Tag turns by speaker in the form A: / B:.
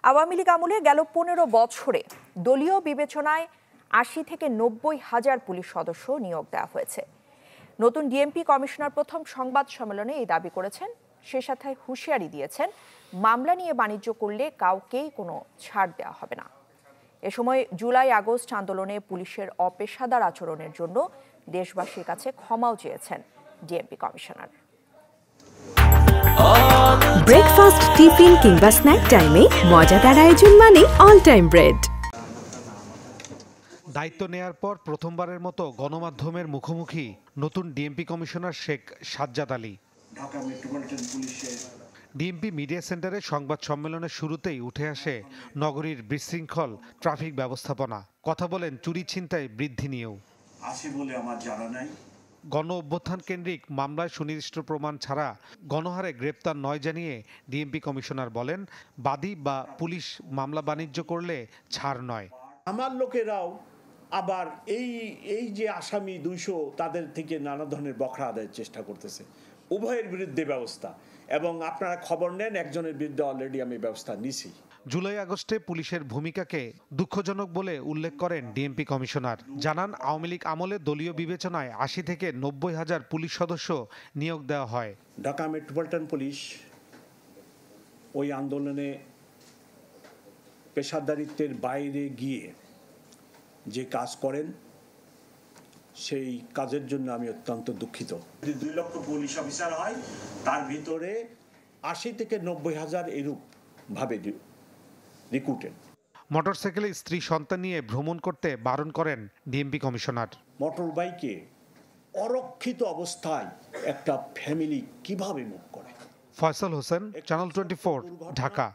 A: আওয়ামী লীগ আমলে গেল ১৫ বছরে দলীয় বিবেচনায় ৮০ থেকে ৯০ হাজার পুলিশ সদস্য নিয়োগ দেওয়া হয়েছে। নতুন ডিএমপি কমিশনার প্রথম সংবাদ সম্মেলনে এই দাবি করেছেন। সে সাথে হুঁশিয়ারি দিয়েছেন, মামলা নিয়ে বাণিজ্য করলে কাউকেই কোনো ছাড় দেওয়া হবে না। এ সময় জুলাই আগস্ট আন্দোলনে পুলিশের অপেশাদার আচরণের জন্য দেশবাসীর কাছে ক্ষমাও চেয়েছেন ডিএমপি কমিশনার।
B: ব্রেকফাস্ট, টিফিন কিংবা স্ন্যাক টাইমে মজাদার আয়োজন মানে অল টাইম ব্রেড।
C: দায়িত্ব নেয়ার পর প্রথমবারের মতো গণমাধ্যমের মুখোমুখি নতুন DMP commissioner Sheikh Sajjad Ali.
D: Dhaka metropolitan পুলিশের
C: ডিএমপি মিডিয়া সেন্টারে সংবাদ সম্মেলনের শুরুতেই উঠে আসে নগরীর বিশৃঙ্খল ট্রাফিক ব্যবস্থাপনা। কথা বলেন চুরি ছিনতাই বৃদ্ধি নিয়েও।
D: আছে বলে আমার জানা নাই।
C: গণ অভ্যুত্থান কেন্দ্রিক মামলায় সুনির্দিষ্ট প্রমাণ ছাড়া গণহারে গ্রেপ্তার নয় জানিয়ে ডিএমপি কমিশনার বলেন, বাদী বা পুলিশ মামলা বাণিজ্য করলে ছাড় নয়।
E: আমার লোকেরাও আবার এই যে আসামি ২০০ তাদের থেকে নানা ধরনের বখরা আদায়ের চেষ্টা করতেছে। উভয়ের বিরুদ্ধে ব্যবস্থা, এবং আপনারা খবর নেন একজনের বিরুদ্ধে অলরেডি আমি ব্যবস্থা নিছি।
C: জুলাই আগস্টে পুলিশের ভূমিকাকে দুঃখজনক বলে উল্লেখ করেন ডিএমপি কমিশনার। জানান, আওয়ামী লীগ আমলে দলীয় বিবেচনায় ৮০ থেকে ৯০ হাজার পুলিশ সদস্য নিয়োগ দেওয়া হয়।
E: ঢাকা মেট্রোপলিটন পুলিশ ওই আন্দোলনে পেশাদারিত্বের বাইরে গিয়ে যে কাজ করেন, সেই কাজের জন্য আমি অত্যন্ত দুঃখিত। ২ লক্ষ পুলিশ অফিসার হয়, তার ভিতরে ৮০ থেকে ৯০ হাজার এরূপ ভাবে রিক্রুটেড।
C: মোটরসাইকেলে স্ত্রী সন্তান নিয়ে ভ্রমণ করতে বারণ করেন ডিএমপি কমিশনার।
E: মোটর বাইকে অরক্ষিত অবস্থায় একটা ফ্যামিলি কিভাবে মুভ করে।
C: ফয়সাল হোসেন, চ্যানেল 24, ঢাকা।